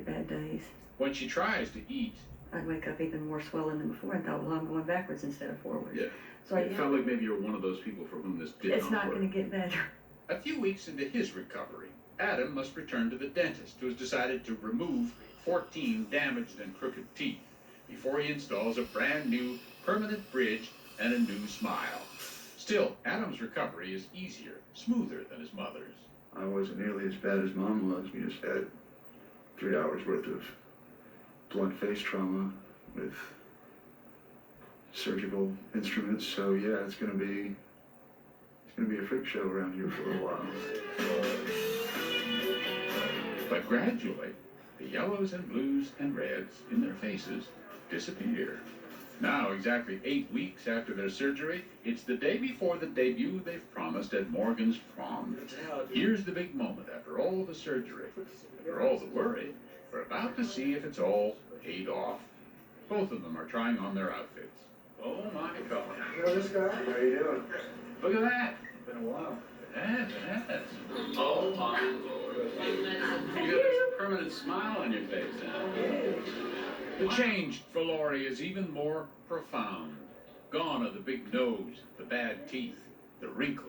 bad days. When she tries to eat, I'd wake up even more swollen than before and thought, well, I'm going backwards instead of forwards. Yeah. So It felt like maybe you're one of those people for whom this did it's not work. going to get better. a few weeks into his recovery, Adam must return to the dentist, who has decided to remove 14 damaged and crooked teeth before he installs a brand new permanent bridge and a new smile. Still, Adam's recovery is easier, smoother than his mother's. I wasn't nearly as bad as Mom was. We just had 3 hours worth of blunt face trauma with surgical instruments. So yeah, it's gonna be a freak show around here for a little while. But gradually, the yellows and blues and reds in their faces disappear. Now, exactly 8 weeks after their surgery, it's the day before the debut they've promised at Morgan's prom. Here's the big moment after all the surgery, after all the worry. We're about to see if it's all paid off. Both of them are trying on their outfits. Oh my God. You know this guy? How you doing? Look at that. Been a while. Yes. Oh my Lord. You got this permanent smile on your face now. The change for Laurie is even more profound. Gone are the big nose, the bad teeth, the wrinkles.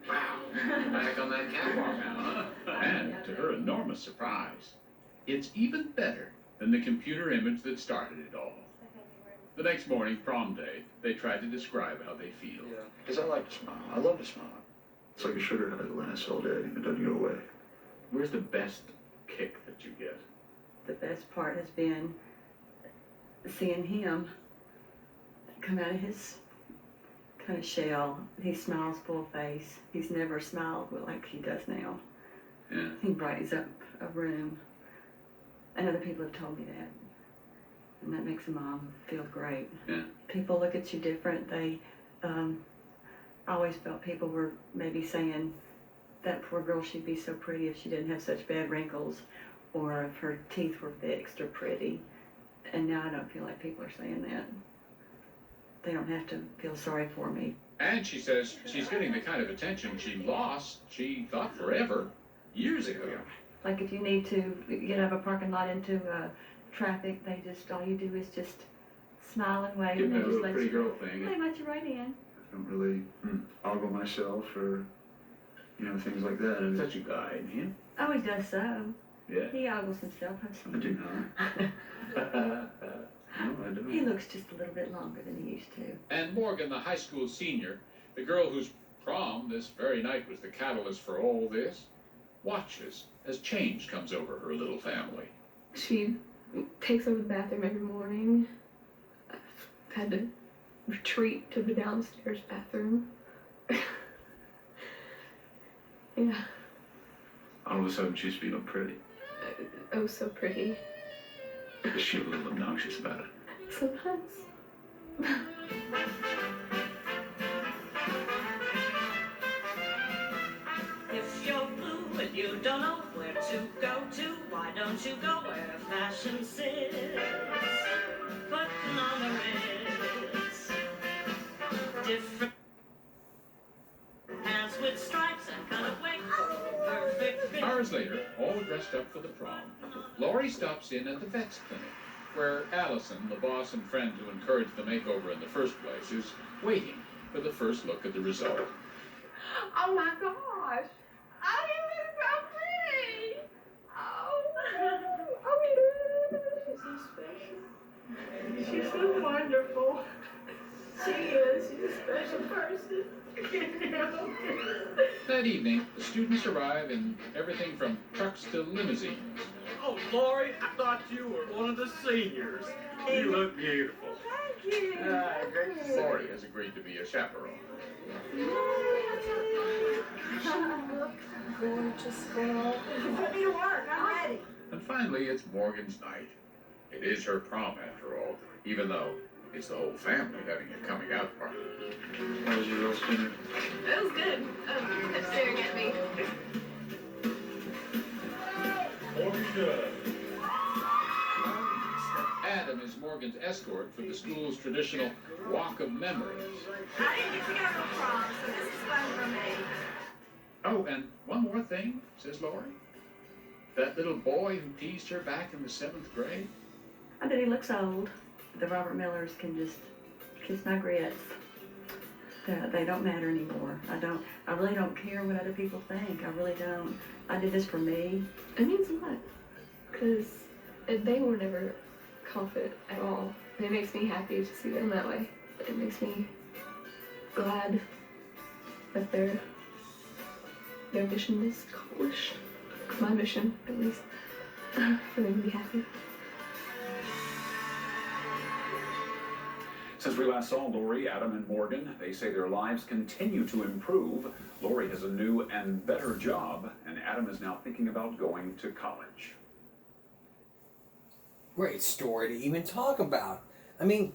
Wow. Back on that catwalk now, huh? And to her enormous surprise, it's even better than the computer image that started it all. The next morning, prom day, they tried to describe how they feel. Yeah, because I like to smile. I love to smile. It's like a sugar high that lasts all day. It doesn't go away. Where's the best kick that you get? The best part has been seeing him come out of his kind of shell. He smiles full face. He's never smiled like he does now. Yeah. He brightens up a room. And other people have told me that. And that makes a mom feel great. Yeah. People look at you different. I always felt people were maybe saying, that poor girl, she'd be so pretty if she didn't have such bad wrinkles, or if her teeth were fixed or pretty. And now I don't feel like people are saying that. They don't have to feel sorry for me. And she says she's getting the kind of attention she lost, she thought forever, years ago. Like if you need to get out of a parking lot into traffic, all you do is just smile and wave. Give And me they a just little let pretty you, girl thing. they let you right in. I don't really ogle myself or, things like that. And Such a guy, isn't he? Oh, he does so. Yeah. He ogles himself. I've seen I do him. not. No, I don't. He looks just a little bit longer than he used to. And Morgan, the high school senior, the girl whose prom this very night was the catalyst for all this, watches as change comes over her little family. She takes over the bathroom every morning. I've had to retreat to the downstairs bathroom. Yeah. All of a sudden she's feeling pretty. Oh, so pretty. Is she a little obnoxious about it? Sometimes. If you're blue and you don't know where to go to, why don't you go where fashion sits? Putting dressed up for the prom, Lori stops in at the vet's clinic, where Allison, the boss and friend who encouraged the makeover in the first place, is waiting for the first look at the result. Oh my gosh. Oh, you look so pretty. Oh, she's so special. She's so wonderful. She is. She's a special person. That evening, the students arrive in everything from trucks to limousines. Oh, Lori, I thought you were one of the seniors. You look beautiful. Thank you. Great to see you. Lori has agreed to be a chaperone. Gorgeous girl. Put me to work. I'm ready. And finally, it's Morgan's night. It is her prom, after all, even though it's the whole family having a coming out party. How was your roast dinner? That was good. Kept staring at me. Adam is Morgan's escort for the school's traditional Walk of Memories. I didn't get to go to a prom, so this is fun for me. Oh, and one more thing, says Lori. That little boy who teased her back in the 7th grade? I bet he looks old. The Robert Millers can just kiss my grits. They don't matter anymore. I really don't care what other people think. I really don't. I did this for me. It means a lot, because they were never confident at all. And it makes me happy to see them that way. It makes me glad that their mission is accomplished. My mission, at least, for them to be happy. Since we last saw Lori, Adam, and Morgan, they say their lives continue to improve. Lori has a new and better job, and Adam is now thinking about going to college. Great story to even talk about. I mean,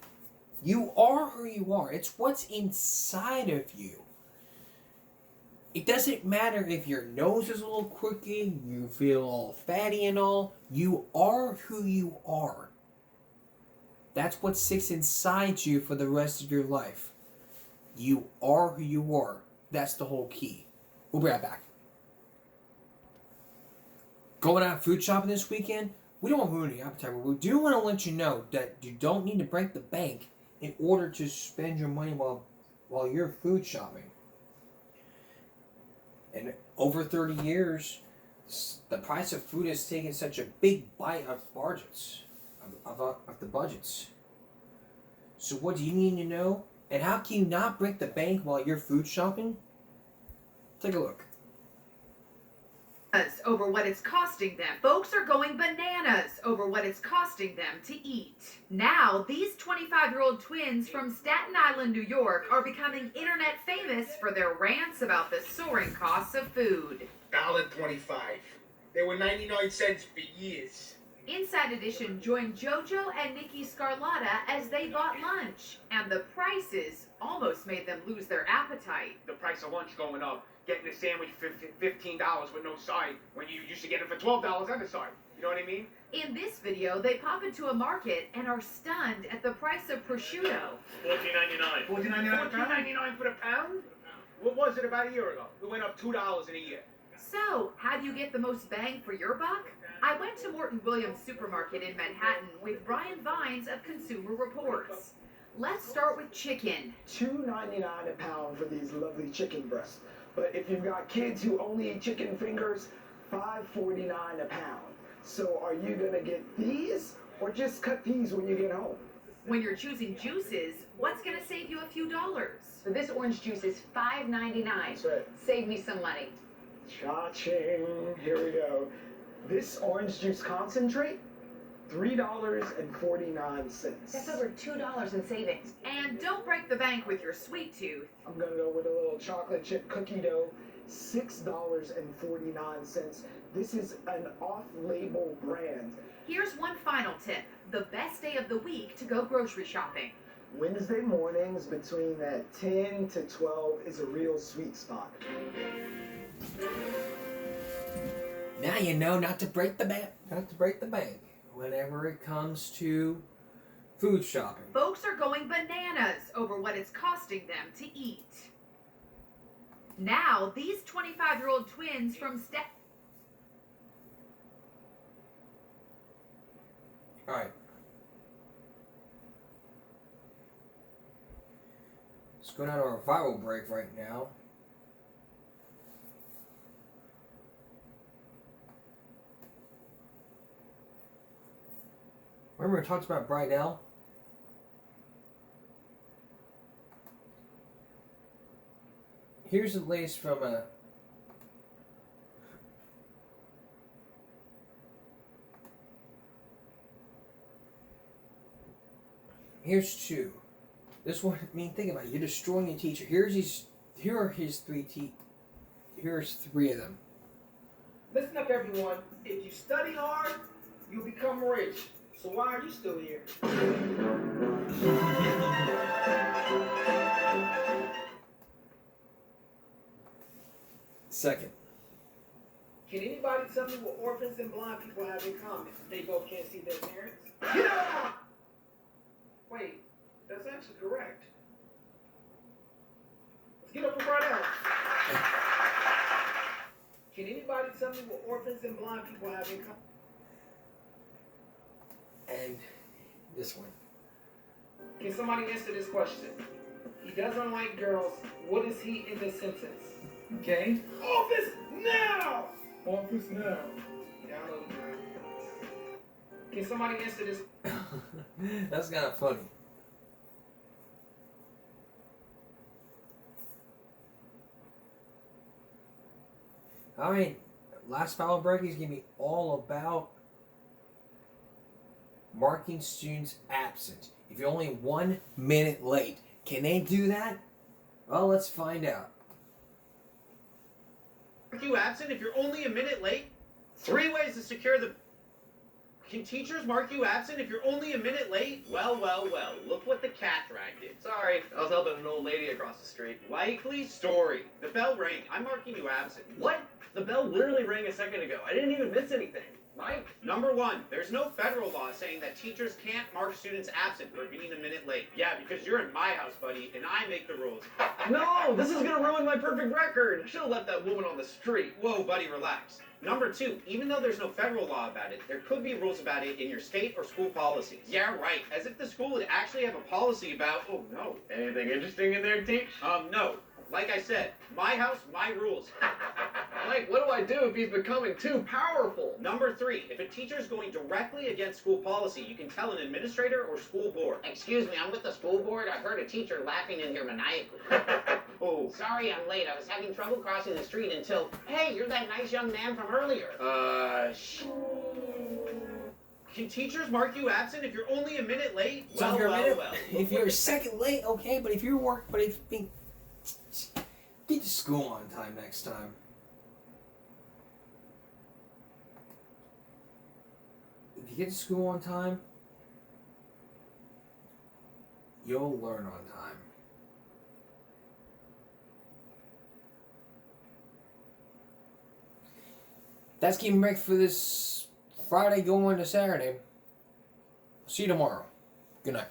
you are who you are. It's what's inside of you. It doesn't matter if your nose is a little crooked, you feel all fatty and all. You are who you are. That's what sits inside you for the rest of your life. You are who you are. That's the whole key. We'll be right back. Going out food shopping this weekend? We don't want to ruin your appetite, but we do want to let you know that you don't need to break the bank in order to spend your money while you're food shopping. And over 30 years, the price of food has taken such a big bite of budgets. Of the budgets. So what do you need to know? And how can you not break the bank while you're food shopping? Take a look. Over what it's costing them. Folks are going bananas over what it's costing them to eat. Now, these 25-year-old twins from Staten Island, New York are becoming internet famous for their rants about the soaring costs of food. $1.25. They were 99 cents for years. Inside Edition joined JoJo and Nikki Scarlotta as they bought lunch, and the prices almost made them lose their appetite. The price of lunch going up. Getting a sandwich for $15 with no side when you used to get it for $12 on the side. You know what I mean? In this video, they pop into a market and are stunned at the price of prosciutto. $14.99. $14.99 for the pound? What was it about a year ago? It went up $2 in a year. So, how do you get the most bang for your buck? I went to Morton Williams Supermarket in Manhattan with Brian Vines of Consumer Reports. Let's start with chicken. $2.99 a pound for these lovely chicken breasts. But if you've got kids who only eat chicken fingers, $5.49 a pound. So are you gonna get these or just cut these when you get home? When you're choosing juices, what's gonna save you a few dollars? So this orange juice is $5.99. That's right. Save me some money. Cha-ching, here we go. This orange juice concentrate, $3.49. That's over $2 in savings. And don't break the bank with your sweet tooth. I'm gonna go with a little chocolate chip cookie dough, $6.49. This is an off-label brand. Here's one final tip. The best day of the week to go grocery shopping. Wednesday mornings between that 10 to 12 is a real sweet spot. Now you know not to break the bank. Not to break the bank whenever it comes to food shopping. Folks are going bananas over what it's costing them to eat. Now, these 25-year-old twins from Alright. Let's go down to our viral break right now. Remember we talked about Bridell? Here's the latest from here's two. This one, I mean, think about it. You're destroying a teacher. Here are his here's three of them. Listen up, everyone. If you study hard, you'll become rich. So why are you still here? Second. Can anybody tell me what orphans and blind people have in common? They both can't see their parents. Get out! Wait, that's actually correct. Let's get up and right out. Can anybody tell me what orphans and blind people have in common? And this one. Can somebody answer this question? He doesn't like girls. What is he in this sentence? Okay. Office now! Office now. Download. Can somebody answer this? That's kind of funny. Alright, last foul break is going to be all about marking students absent. If you're only 1 minute late, can they do that? Well, let's find out. Mark you absent if you're only a minute late? 3 ways to secure the... Can teachers mark you absent if you're only a minute late? Well, well, well, look what the cat dragged did. Sorry, I was helping an old lady across the street. Likely story. The bell rang. I'm marking you absent. What? The bell literally rang a second ago. I didn't even miss anything. Mike? Number 1, there's no federal law saying that teachers can't mark students absent for being a minute late. Yeah, because you're in my house, buddy, and I make the rules. No, this is gonna ruin my perfect record. I should have left that woman on the street. Whoa, buddy, relax. Number 2, even though there's no federal law about it, there could be rules about it in your state or school policies. Yeah, right. As if the school would actually have a policy about... Oh, no. Anything interesting in there, Teach? No. Like I said, my house, my rules. Mike, what do I do if he's becoming too powerful? Number 3, if a teacher's going directly against school policy, you can tell an administrator or school board. Excuse me, I'm with the school board. I heard a teacher laughing in here maniacally. Oh. Sorry I'm late. I was having trouble crossing the street until... Hey, you're that nice young man from earlier. Shh. Can teachers mark you absent if you're only a minute late? So Well, if you're well, a minute, well. if you're a second late, okay, but if you're get to school on time next time. If you get to school on time, you'll learn on time. That's keeping break for this Friday going to Saturday. See you tomorrow. Good night.